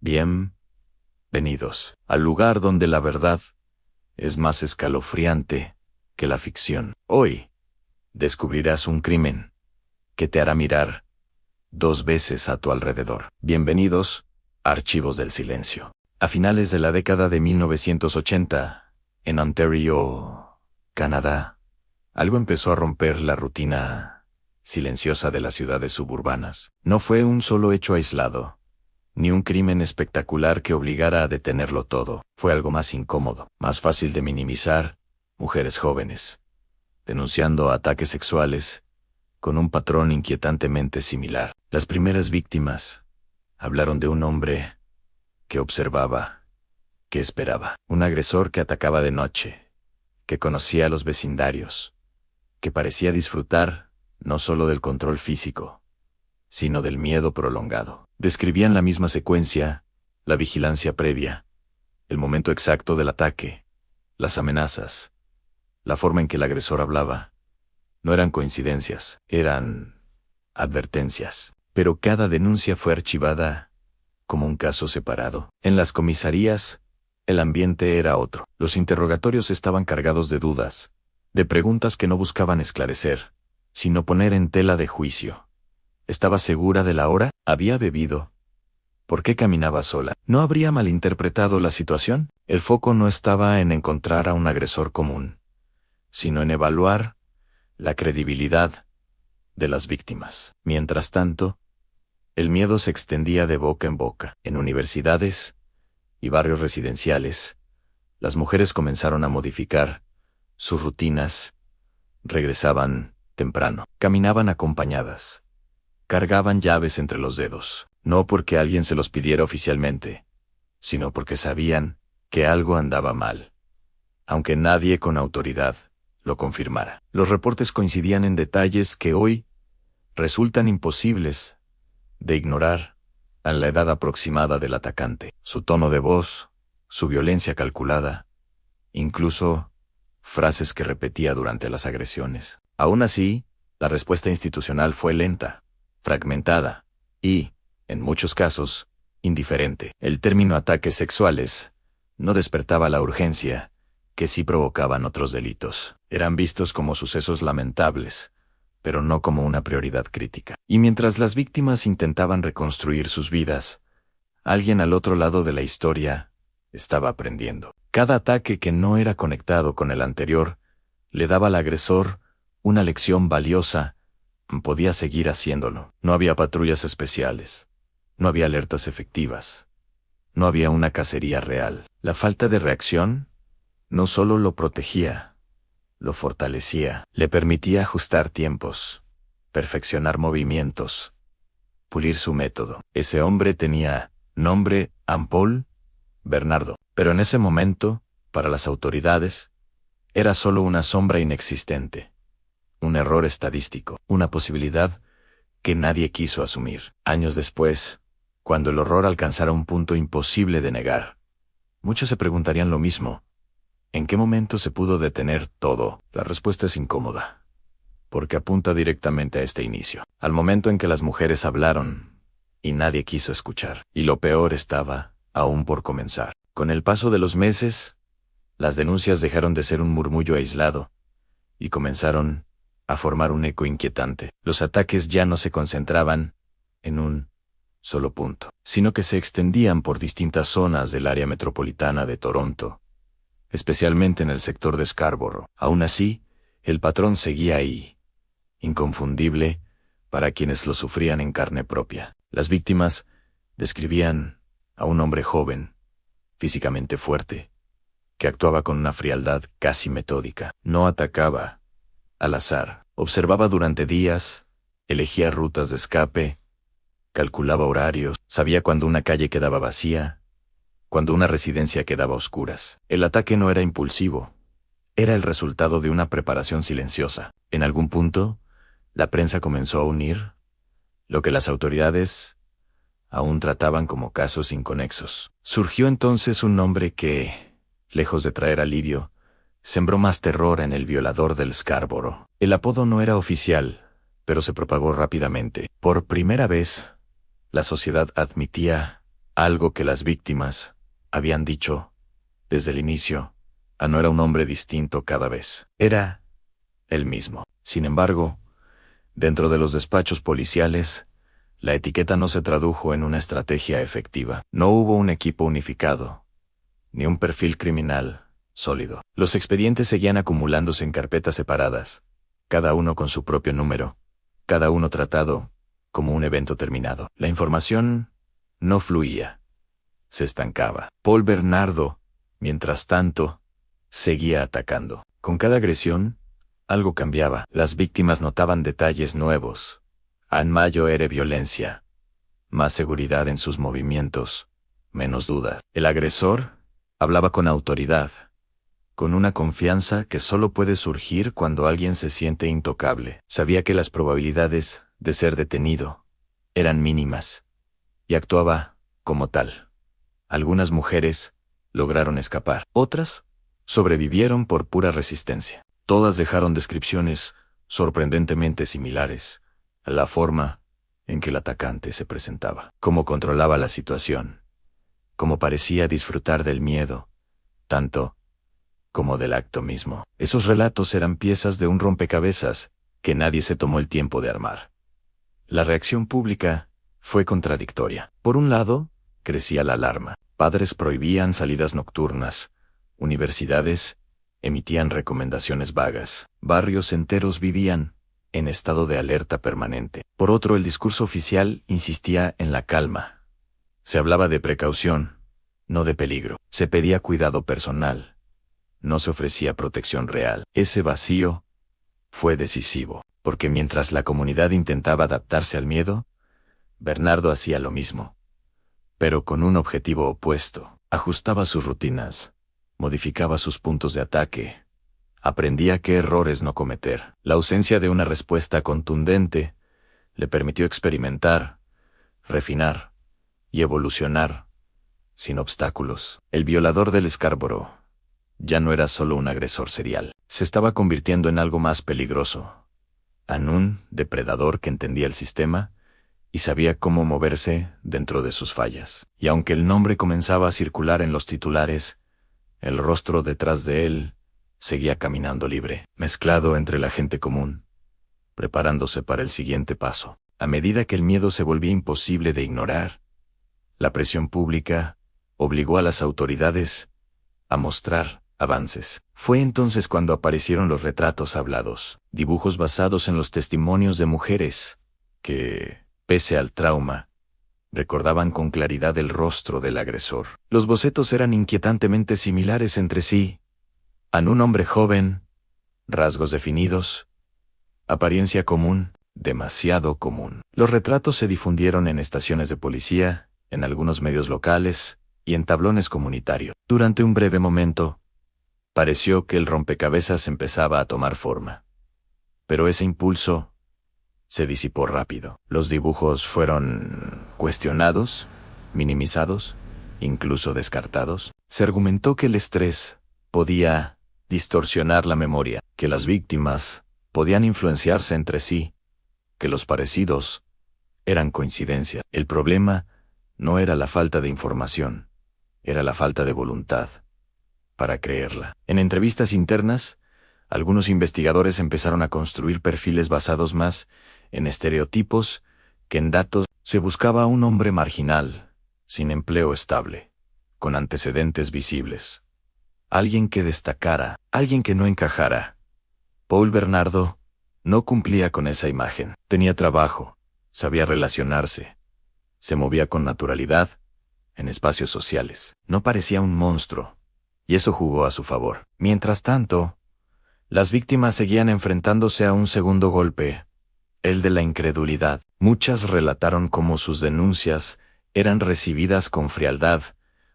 Bienvenidos al lugar donde la verdad es más escalofriante que la ficción. Hoy descubrirás un crimen que te hará mirar 2 veces a tu alrededor. Bienvenidos a Archivos del Silencio. A finales de la década de 1980, en Ontario, Canadá, algo empezó a romper la rutina silenciosa de las ciudades suburbanas. No fue un solo hecho aislado, ni un crimen espectacular que obligara a detenerlo todo. Fue algo más incómodo, más fácil de minimizar: mujeres jóvenes, denunciando ataques sexuales con un patrón inquietantemente similar. Las primeras víctimas hablaron de un hombre que observaba, que esperaba. Un agresor que atacaba de noche, que conocía a los vecindarios, que parecía disfrutar no solo del control físico, sino del miedo prolongado. Describían la misma secuencia: la vigilancia previa, el momento exacto del ataque, las amenazas, la forma en que el agresor hablaba. No eran coincidencias, eran advertencias. Pero cada denuncia fue archivada como un caso separado. En las comisarías, el ambiente era otro. Los interrogatorios estaban cargados de dudas, de preguntas que no buscaban esclarecer, sino poner en tela de juicio. ¿Estaba segura de la hora? ¿Había bebido? ¿Por qué caminaba sola? ¿No habría malinterpretado la situación? El foco no estaba en encontrar a un agresor común, sino en evaluar la credibilidad de las víctimas. Mientras tanto, el miedo se extendía de boca en boca. En universidades y barrios residenciales, las mujeres comenzaron a modificar sus rutinas. Regresaban temprano, caminaban acompañadas, cargaban llaves entre los dedos, no porque alguien se los pidiera oficialmente, sino porque sabían que algo andaba mal, aunque nadie con autoridad lo confirmara. Los reportes coincidían en detalles que hoy resultan imposibles de ignorar: a la edad aproximada del atacante, su tono de voz, su violencia calculada, incluso frases que repetía durante las agresiones. Aún así, la respuesta institucional fue lenta, fragmentada y, en muchos casos, indiferente. El término ataques sexuales no despertaba la urgencia que sí provocaban otros delitos. Eran vistos como sucesos lamentables, pero no como una prioridad crítica. Y mientras las víctimas intentaban reconstruir sus vidas, alguien al otro lado de la historia estaba aprendiendo. Cada ataque que no era conectado con el anterior le daba al agresor una lección valiosa. Podía seguir haciéndolo. No había patrullas especiales, no había alertas efectivas, no había una cacería real. La falta de reacción no solo lo protegía, lo fortalecía. Le permitía ajustar tiempos, perfeccionar movimientos, pulir su método. Ese hombre tenía nombre: Paul Bernardo. Pero en ese momento, para las autoridades, era solo una sombra inexistente, un error estadístico, una posibilidad que nadie quiso asumir. Años después, cuando el horror alcanzara un punto imposible de negar, muchos se preguntarían lo mismo: ¿en qué momento se pudo detener todo? La respuesta es incómoda, porque apunta directamente a este inicio, al momento en que las mujeres hablaron y nadie quiso escuchar. Y lo peor estaba aún por comenzar. Con el paso de los meses, las denuncias dejaron de ser un murmullo aislado y comenzaron a formar un eco inquietante. Los ataques ya no se concentraban en un solo punto, sino que se extendían por distintas zonas del área metropolitana de Toronto, especialmente en el sector de Scarborough. Aún así, el patrón seguía ahí, inconfundible para quienes lo sufrían en carne propia. Las víctimas describían a un hombre joven, físicamente fuerte, que actuaba con una frialdad casi metódica. No atacaba al azar, observaba durante días, elegía rutas de escape, calculaba horarios, sabía cuando una calle quedaba vacía, cuando una residencia quedaba a oscuras. El ataque no era impulsivo, era el resultado de una preparación silenciosa. En algún punto, la prensa comenzó a unir lo que las autoridades aún trataban como casos inconexos. Surgió entonces un nombre que, lejos de traer alivio, sembró más terror en el violador del Scarborough. El apodo no era oficial, pero se propagó rápidamente. Por primera vez, la sociedad admitía algo que las víctimas habían dicho desde el inicio. No era un hombre distinto cada vez. Era el mismo. Sin embargo, dentro de los despachos policiales, la etiqueta no se tradujo en una estrategia efectiva. No hubo un equipo unificado, ni un perfil criminal sólido. Los expedientes seguían acumulándose en carpetas separadas, cada uno con su propio número, cada uno tratado como un evento terminado. La información no fluía, se estancaba. Paul Bernardo, mientras tanto, seguía atacando. Con cada agresión, algo cambiaba. Las víctimas notaban detalles nuevos. En mayo era violencia, más seguridad en sus movimientos, menos dudas. El agresor hablaba con autoridad, con una confianza que solo puede surgir cuando alguien se siente intocable. Sabía que las probabilidades de ser detenido eran mínimas, y actuaba como tal. Algunas mujeres lograron escapar. Otras sobrevivieron por pura resistencia. Todas dejaron descripciones sorprendentemente similares a la forma en que el atacante se presentaba, cómo controlaba la situación, cómo parecía disfrutar del miedo, tanto como del acto mismo. Esos relatos eran piezas de un rompecabezas que nadie se tomó el tiempo de armar. La reacción pública fue contradictoria. Por un lado, crecía la alarma. Padres prohibían salidas nocturnas. Universidades emitían recomendaciones vagas. Barrios enteros vivían en estado de alerta permanente. Por otro, el discurso oficial insistía en la calma. Se hablaba de precaución, no de peligro. Se pedía cuidado personal. No se ofrecía protección real. Ese vacío fue decisivo, porque mientras la comunidad intentaba adaptarse al miedo, Bernardo hacía lo mismo, pero con un objetivo opuesto. Ajustaba sus rutinas, modificaba sus puntos de ataque, aprendía qué errores no cometer. La ausencia de una respuesta contundente le permitió experimentar, refinar y evolucionar sin obstáculos. El violador del Scarborough ya no era solo un agresor serial, se estaba convirtiendo en algo más peligroso, en un depredador que entendía el sistema y sabía cómo moverse dentro de sus fallas. Y aunque el nombre comenzaba a circular en los titulares, el rostro detrás de él seguía caminando libre, mezclado entre la gente común, preparándose para el siguiente paso. A medida que el miedo se volvía imposible de ignorar, la presión pública obligó a las autoridades a mostrar avances. Fue entonces cuando aparecieron los retratos hablados, dibujos basados en los testimonios de mujeres que, pese al trauma, recordaban con claridad el rostro del agresor. Los bocetos eran inquietantemente similares entre sí. En un hombre joven, rasgos definidos, apariencia común, demasiado común. Los retratos se difundieron en estaciones de policía, en algunos medios locales y en tablones comunitarios. Durante un breve momento, pareció que el rompecabezas empezaba a tomar forma. Pero ese impulso se disipó rápido. Los dibujos fueron cuestionados, minimizados, incluso descartados. Se argumentó que el estrés podía distorsionar la memoria, que las víctimas podían influenciarse entre sí, que los parecidos eran coincidencia. El problema no era la falta de información, era la falta de voluntad para creerla. En entrevistas internas, algunos investigadores empezaron a construir perfiles basados más en estereotipos que en datos. Se buscaba a un hombre marginal, sin empleo estable, con antecedentes visibles. Alguien que destacara, alguien que no encajara. Paul Bernardo no cumplía con esa imagen. Tenía trabajo, sabía relacionarse, se movía con naturalidad en espacios sociales. No parecía un monstruo, y eso jugó a su favor. Mientras tanto, las víctimas seguían enfrentándose a un segundo golpe, el de la incredulidad. Muchas relataron cómo sus denuncias eran recibidas con frialdad,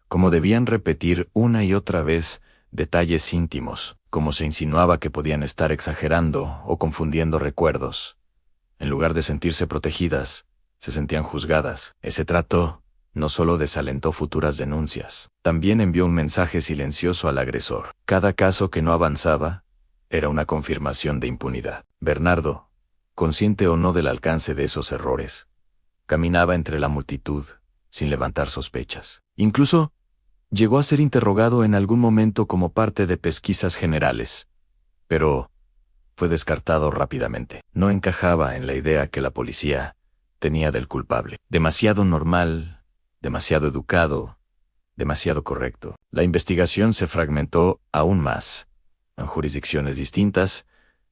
cómo debían repetir una y otra vez detalles íntimos, cómo se insinuaba que podían estar exagerando o confundiendo recuerdos. En lugar de sentirse protegidas, se sentían juzgadas. Ese trato no solo desalentó futuras denuncias, también envió un mensaje silencioso al agresor. Cada caso que no avanzaba era una confirmación de impunidad. Bernardo, consciente o no del alcance de esos errores, caminaba entre la multitud, sin levantar sospechas. Incluso, llegó a ser interrogado en algún momento como parte de pesquisas generales, pero fue descartado rápidamente. No encajaba en la idea que la policía tenía del culpable. Demasiado normal, demasiado educado, demasiado correcto. La investigación se fragmentó aún más. En jurisdicciones distintas,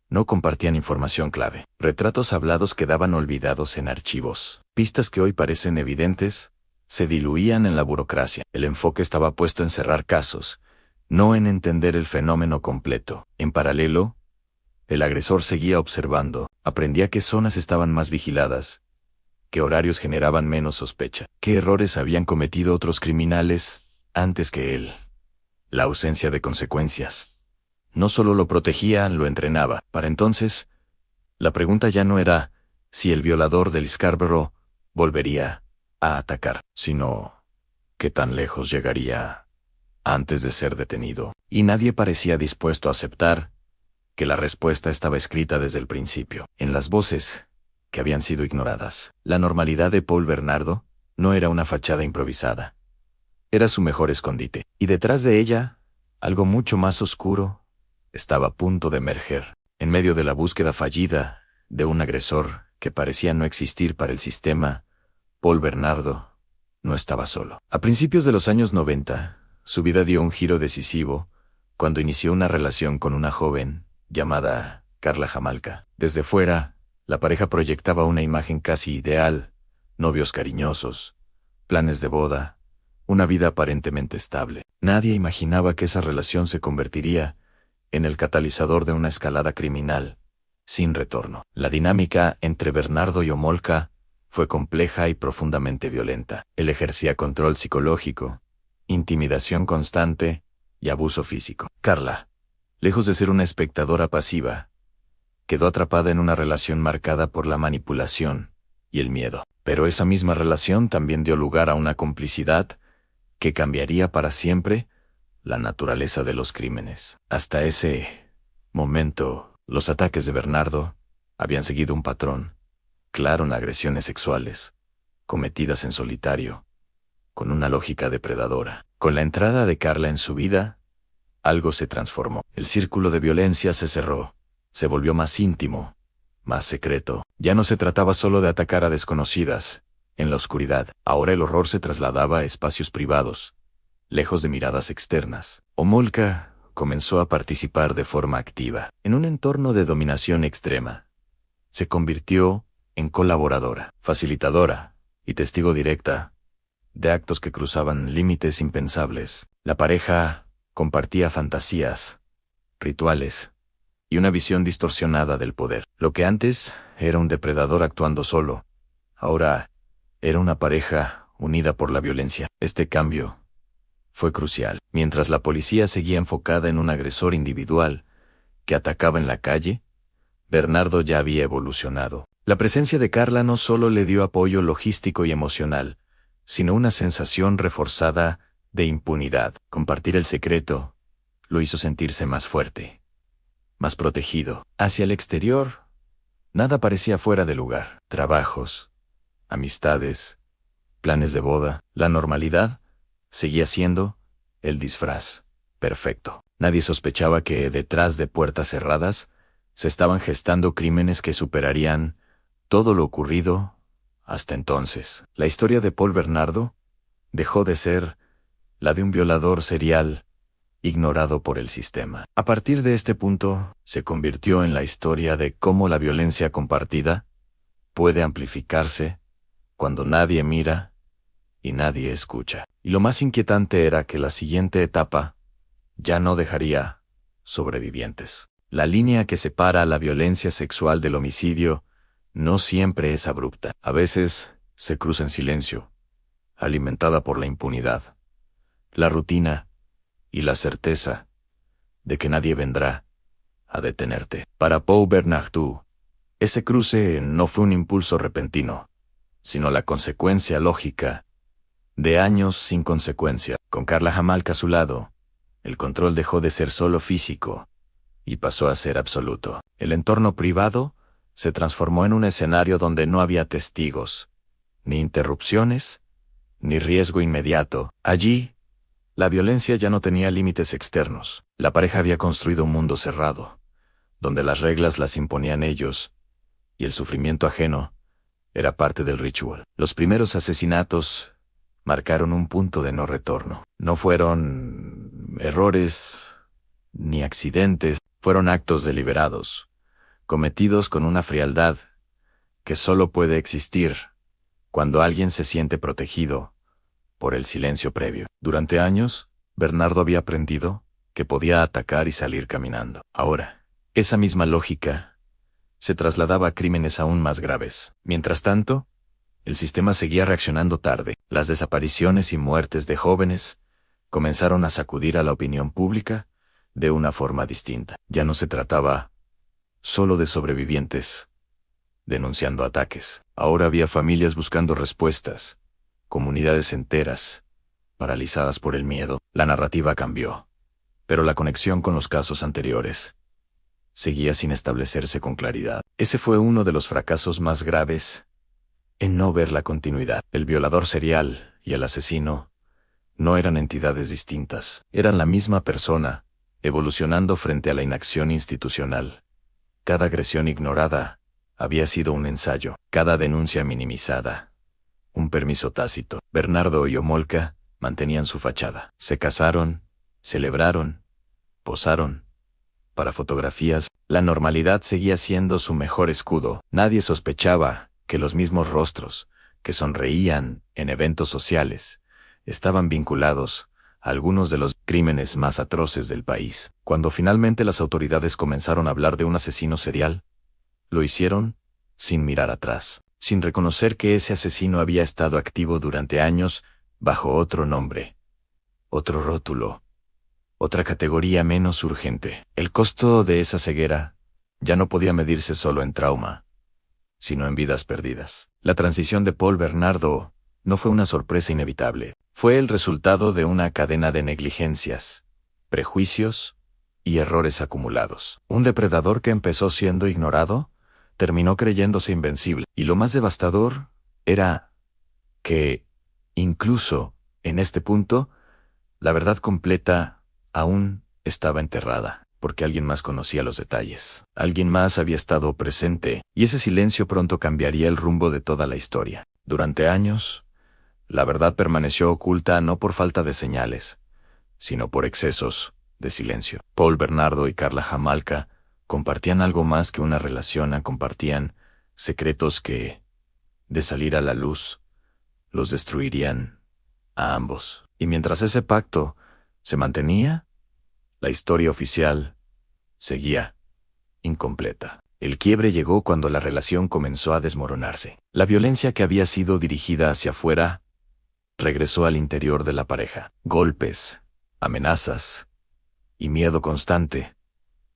no compartían información clave. Retratos hablados quedaban olvidados en archivos. Pistas que hoy parecen evidentes se diluían en la burocracia. El enfoque estaba puesto en cerrar casos, no en entender el fenómeno completo. En paralelo, el agresor seguía observando, aprendía qué zonas estaban más vigiladas, qué horarios generaban menos sospecha, qué errores habían cometido otros criminales antes que él. La ausencia de consecuencias no solo lo protegía, lo entrenaba. Para entonces, la pregunta ya no era si el violador del Scarborough volvería a atacar, sino qué tan lejos llegaría antes de ser detenido. Y nadie parecía dispuesto a aceptar que la respuesta estaba escrita desde el principio, en las voces que habían sido ignoradas. La normalidad de Paul Bernardo no era una fachada improvisada. Era su mejor escondite. Y detrás de ella, algo mucho más oscuro estaba a punto de emerger. En medio de la búsqueda fallida de un agresor que parecía no existir para el sistema, Paul Bernardo no estaba solo. A principios de los años 90, su vida dio un giro decisivo cuando inició una relación con una joven llamada Carla Jamalka. Desde fuera, la pareja proyectaba una imagen casi ideal: novios cariñosos, planes de boda, una vida aparentemente estable. Nadie imaginaba que esa relación se convertiría en el catalizador de una escalada criminal sin retorno. La dinámica entre Bernardo y Homolka fue compleja y profundamente violenta. Él ejercía control psicológico, intimidación constante y abuso físico. Carla, lejos de ser una espectadora pasiva, quedó atrapada en una relación marcada por la manipulación y el miedo. Pero esa misma relación también dio lugar a una complicidad que cambiaría para siempre la naturaleza de los crímenes. Hasta ese momento, los ataques de Bernardo habían seguido un patrón claro en agresiones sexuales, cometidas en solitario, con una lógica depredadora. Con la entrada de Carla en su vida, algo se transformó. El círculo de violencia se cerró, se volvió más íntimo, más secreto. Ya no se trataba solo de atacar a desconocidas en la oscuridad. Ahora el horror se trasladaba a espacios privados, lejos de miradas externas. Homolka comenzó a participar de forma activa en un entorno de dominación extrema. Se convirtió en colaboradora, facilitadora y testigo directa de actos que cruzaban límites impensables. La pareja compartía fantasías, rituales y una visión distorsionada del poder. Lo que antes era un depredador actuando solo, ahora era una pareja unida por la violencia. Este cambio fue crucial. Mientras la policía seguía enfocada en un agresor individual que atacaba en la calle, Bernardo ya había evolucionado. La presencia de Carla no solo le dio apoyo logístico y emocional, sino una sensación reforzada de impunidad. Compartir el secreto lo hizo sentirse más fuerte, más protegido. Hacia el exterior, nada parecía fuera de lugar. Trabajos, amistades, planes de boda. La normalidad seguía siendo el disfraz perfecto. Nadie sospechaba que detrás de puertas cerradas se estaban gestando crímenes que superarían todo lo ocurrido hasta entonces. La historia de Paul Bernardo dejó de ser la de un violador serial ignorado por el sistema. A partir de este punto, se convirtió en la historia de cómo la violencia compartida puede amplificarse cuando nadie mira y nadie escucha. Y lo más inquietante era que la siguiente etapa ya no dejaría sobrevivientes. La línea que separa la violencia sexual del homicidio no siempre es abrupta. A veces se cruza en silencio, alimentada por la impunidad, la rutina y la certeza de que nadie vendrá a detenerte. Para Paul Bernardo, ese cruce no fue un impulso repentino, sino la consecuencia lógica de años sin consecuencia. Con Carla Jamalka a su lado, el control dejó de ser solo físico y pasó a ser absoluto. El entorno privado se transformó en un escenario donde no había testigos, ni interrupciones, ni riesgo inmediato. Allí, la violencia ya no tenía límites externos. La pareja había construido un mundo cerrado, donde las reglas las imponían ellos, y el sufrimiento ajeno era parte del ritual. Los primeros asesinatos marcaron un punto de no retorno. No fueron errores ni accidentes, fueron actos deliberados, cometidos con una frialdad que solo puede existir cuando alguien se siente protegido por el silencio previo. Durante años, Bernardo había aprendido que podía atacar y salir caminando. Ahora, esa misma lógica se trasladaba a crímenes aún más graves. Mientras tanto, el sistema seguía reaccionando tarde. Las desapariciones y muertes de jóvenes comenzaron a sacudir a la opinión pública de una forma distinta. Ya no se trataba solo de sobrevivientes denunciando ataques. Ahora había familias buscando respuestas, comunidades enteras paralizadas por el miedo. La narrativa cambió, pero la conexión con los casos anteriores seguía sin establecerse con claridad. Ese fue uno de los fracasos más graves en no ver la continuidad. El violador serial y el asesino no eran entidades distintas, eran la misma persona, evolucionando frente a la inacción institucional. Cada agresión ignorada había sido un ensayo, cada denuncia minimizada, un permiso tácito. Bernardo y Homolka mantenían su fachada. Se casaron, celebraron, posaron para fotografías. La normalidad seguía siendo su mejor escudo. Nadie sospechaba que los mismos rostros que sonreían en eventos sociales estaban vinculados a algunos de los crímenes más atroces del país. Cuando finalmente las autoridades comenzaron a hablar de un asesino serial, lo hicieron sin mirar atrás, sin reconocer que ese asesino había estado activo durante años bajo otro nombre, otro rótulo, otra categoría menos urgente. El costo de esa ceguera ya no podía medirse solo en trauma, sino en vidas perdidas. La transición de Paul Bernardo no fue una sorpresa inevitable. Fue el resultado de una cadena de negligencias, prejuicios y errores acumulados. Un depredador que empezó siendo ignorado terminó creyéndose invencible. Y lo más devastador era que, incluso en este punto, la verdad completa aún estaba enterrada, porque alguien más conocía los detalles. Alguien más había estado presente, y ese silencio pronto cambiaría el rumbo de toda la historia. Durante años, la verdad permaneció oculta no por falta de señales, sino por excesos de silencio. Paul Bernardo y Karla Homolka compartían algo más que una relación, compartían secretos que, de salir a la luz, los destruirían a ambos. Y mientras ese pacto se mantenía, la historia oficial seguía incompleta. El quiebre llegó cuando la relación comenzó a desmoronarse. La violencia que había sido dirigida hacia afuera regresó al interior de la pareja. Golpes, amenazas y miedo constante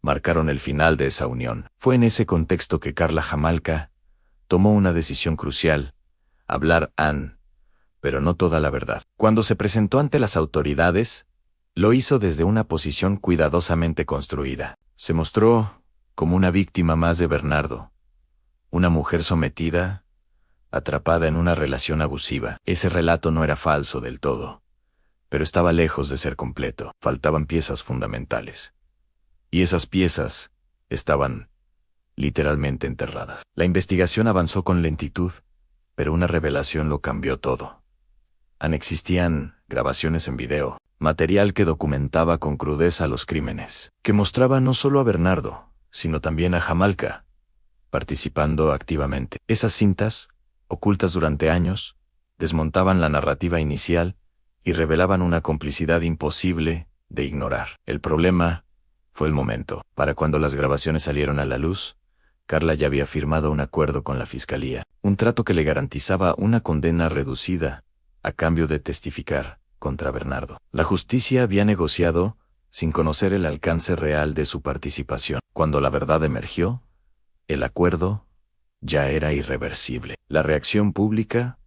marcaron el final de esa unión. Fue en ese contexto que Karla Homolka tomó una decisión crucial: hablar pero no toda la verdad. Cuando se presentó ante las autoridades, lo hizo desde una posición cuidadosamente construida. Se mostró como una víctima más de Bernardo, una mujer sometida, atrapada en una relación abusiva. Ese relato no era falso del todo, pero estaba lejos de ser completo. Faltaban piezas fundamentales. Y esas piezas estaban literalmente enterradas. La investigación avanzó con lentitud, pero una revelación lo cambió todo. Existían grabaciones en video, material que documentaba con crudeza los crímenes, que mostraba no solo a Bernardo, sino también a Homolka, participando activamente. Esas cintas, ocultas durante años, desmontaban la narrativa inicial y revelaban una complicidad imposible de ignorar. El problema fue el momento. Para cuando las grabaciones salieron a la luz, Karla ya había firmado un acuerdo con la fiscalía, un trato que le garantizaba una condena reducida a cambio de testificar contra Bernardo. La justicia había negociado sin conocer el alcance real de su participación. Cuando la verdad emergió, el acuerdo ya era irreversible. La reacción pública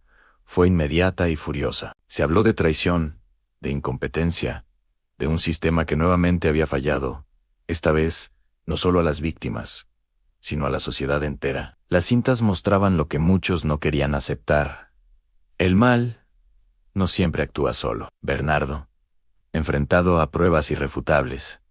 fue inmediata y furiosa. Se habló de traición, de incompetencia, de un sistema que nuevamente había fallado, esta vez no solo a las víctimas, sino a la sociedad entera. Las cintas mostraban lo que muchos no querían aceptar. El mal no siempre actúa solo. Bernardo, enfrentado a pruebas irrefutables,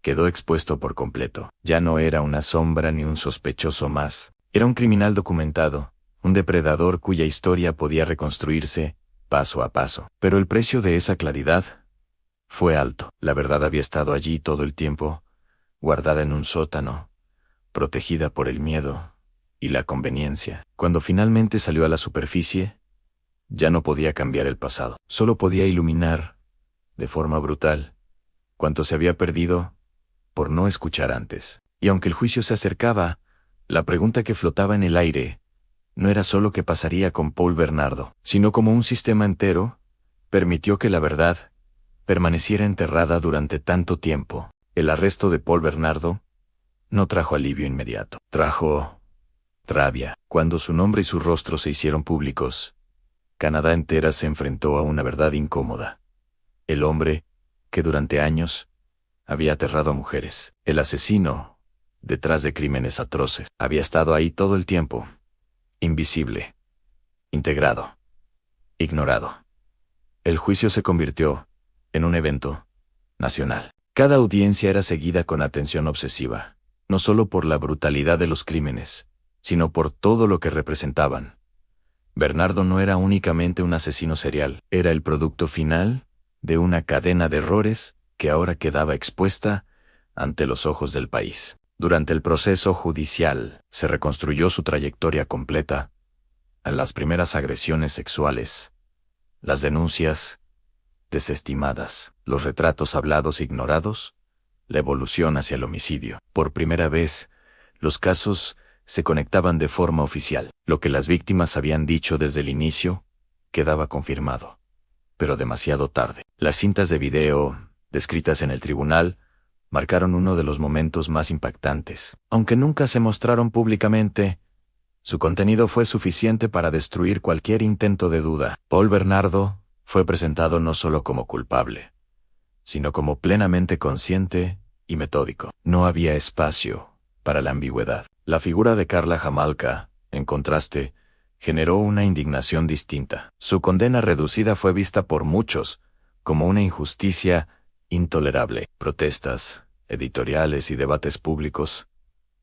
quedó expuesto por completo. Ya no era una sombra ni un sospechoso más. Era un criminal documentado, un depredador cuya historia podía reconstruirse paso a paso. Pero el precio de esa claridad fue alto. La verdad había estado allí todo el tiempo, guardada en un sótano, protegida por el miedo y la conveniencia. Cuando finalmente salió a la superficie, ya no podía cambiar el pasado. Solo podía iluminar, de forma brutal, cuanto se había perdido por no escuchar antes. Y aunque el juicio se acercaba, la pregunta que flotaba en el aire no era solo qué pasaría con Paul Bernardo, sino cómo un sistema entero permitió que la verdad permaneciera enterrada durante tanto tiempo. El arresto de Paul Bernardo no trajo alivio inmediato. Trajo rabia. Cuando su nombre y su rostro se hicieron públicos, Canadá entera se enfrentó a una verdad incómoda. El hombre, que durante años había aterrado a mujeres, el asesino, detrás de crímenes atroces, había estado ahí todo el tiempo, invisible, integrado, ignorado. El juicio se convirtió en un evento nacional. Cada audiencia era seguida con atención obsesiva, no solo por la brutalidad de los crímenes, sino por todo lo que representaban. Bernardo no era únicamente un asesino serial, era el producto final de una cadena de errores que ahora quedaba expuesta ante los ojos del país. Durante el proceso judicial se reconstruyó su trayectoria completa, a las primeras agresiones sexuales, las denuncias desestimadas, los retratos hablados ignorados, la evolución hacia el homicidio. Por primera vez, los casos se conectaban de forma oficial. Lo que las víctimas habían dicho desde el inicio quedaba confirmado, pero demasiado tarde. Las cintas de video, descritas en el tribunal, marcaron uno de los momentos más impactantes. Aunque nunca se mostraron públicamente, su contenido fue suficiente para destruir cualquier intento de duda. Paul Bernardo fue presentado no solo como culpable, sino como plenamente consciente y metódico. No había espacio para la ambigüedad. La figura de Karla Homolka, en contraste, generó una indignación distinta. Su condena reducida fue vista por muchos como una injusticia intolerable. Protestas, editoriales y debates públicos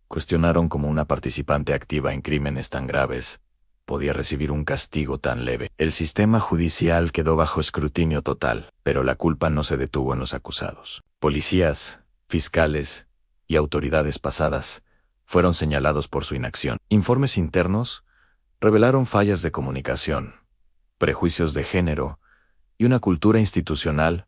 cuestionaron cómo una participante activa en crímenes tan graves podía recibir un castigo tan leve. El sistema judicial quedó bajo escrutinio total, pero la culpa no se detuvo en los acusados. Policías, fiscales y autoridades pasadas fueron señalados por su inacción. Informes internos revelaron fallas de comunicación, prejuicios de género y una cultura institucional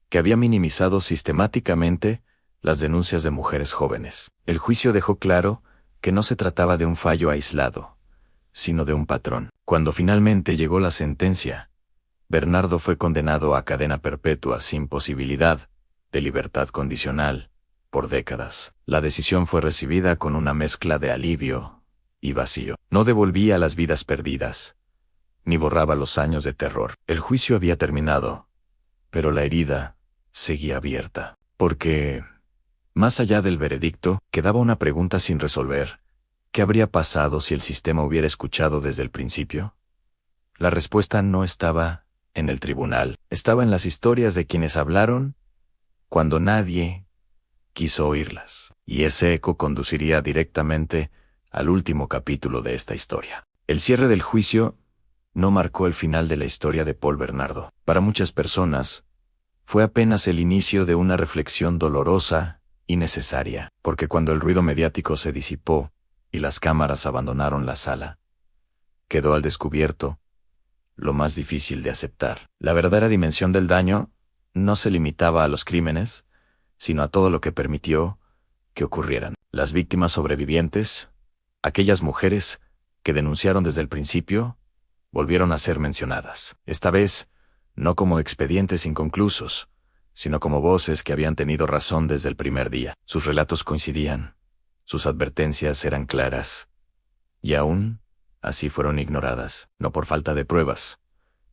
que había minimizado sistemáticamente las denuncias de mujeres jóvenes. El juicio dejó claro que no se trataba de un fallo aislado, sino de un patrón. Cuando finalmente llegó la sentencia, Bernardo fue condenado a cadena perpetua sin posibilidad de libertad condicional por décadas. La decisión fue recibida con una mezcla de alivio y vacío. No devolvía las vidas perdidas, ni borraba los años de terror. El juicio había terminado, pero la herida seguía abierta, porque, más allá del veredicto, quedaba una pregunta sin resolver. ¿Qué habría pasado si el sistema hubiera escuchado desde el principio? La respuesta no estaba en el tribunal, estaba en las historias de quienes hablaron cuando nadie quiso oírlas. Y ese eco conduciría directamente al último capítulo de esta historia. El cierre del juicio no marcó el final de la historia de Paul Bernardo. Para muchas personas, fue apenas el inicio de una reflexión dolorosa y necesaria, porque cuando el ruido mediático se disipó y las cámaras abandonaron la sala, quedó al descubierto lo más difícil de aceptar. La verdadera dimensión del daño no se limitaba a los crímenes, sino a todo lo que permitió que ocurrieran. Las víctimas sobrevivientes, aquellas mujeres que denunciaron desde el principio, volvieron a ser mencionadas. Esta vez, no como expedientes inconclusos, sino como voces que habían tenido razón desde el primer día. Sus relatos coincidían, sus advertencias eran claras, y aún así fueron ignoradas, no por falta de pruebas,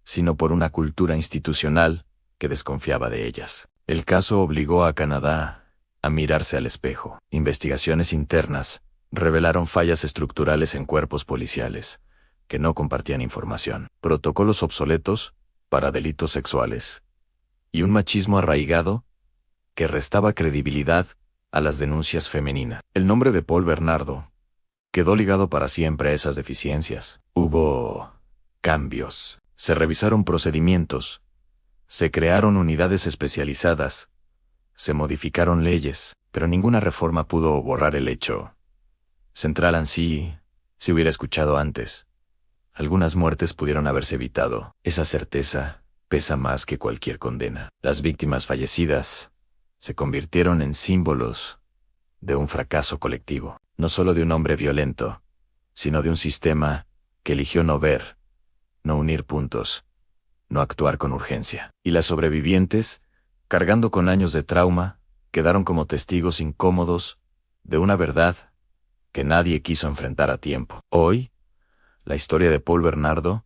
sino por una cultura institucional que desconfiaba de ellas. El caso obligó a Canadá a mirarse al espejo. Investigaciones internas revelaron fallas estructurales en cuerpos policiales que no compartían información, protocolos obsoletos para delitos sexuales, y un machismo arraigado que restaba credibilidad a las denuncias femeninas. El nombre de Paul Bernardo quedó ligado para siempre a esas deficiencias. Hubo cambios. Se revisaron procedimientos, se crearon unidades especializadas, se modificaron leyes, pero ninguna reforma pudo borrar el hecho central. Ansí, si hubiera escuchado antes, algunas muertes pudieron haberse evitado. Esa certeza pesa más que cualquier condena. Las víctimas fallecidas se convirtieron en símbolos de un fracaso colectivo, no solo de un hombre violento, sino de un sistema que eligió no ver, no unir puntos, no actuar con urgencia. Y las sobrevivientes, cargando con años de trauma, quedaron como testigos incómodos de una verdad que nadie quiso enfrentar a tiempo. Hoy, la historia de Paul Bernardo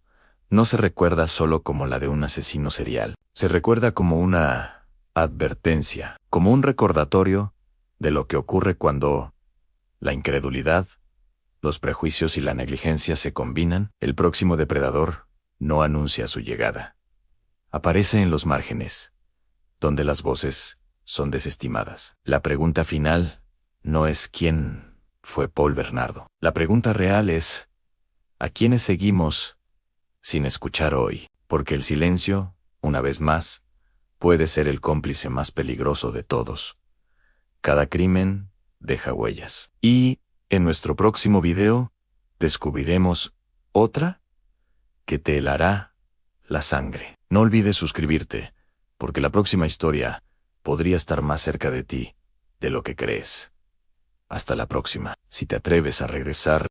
no se recuerda solo como la de un asesino serial. Se recuerda como una advertencia, como un recordatorio de lo que ocurre cuando la incredulidad, los prejuicios y la negligencia se combinan. El próximo depredador no anuncia su llegada. Aparece en los márgenes, donde las voces son desestimadas. La pregunta final no es ¿quién fue Paul Bernardo? La pregunta real es ¿a quiénes seguimos sin escuchar hoy? Porque el silencio, una vez más, puede ser el cómplice más peligroso de todos. Cada crimen deja huellas. Y en nuestro próximo video descubriremos otra que te helará la sangre. No olvides suscribirte, porque la próxima historia podría estar más cerca de ti de lo que crees. Hasta la próxima. Si te atreves a regresar,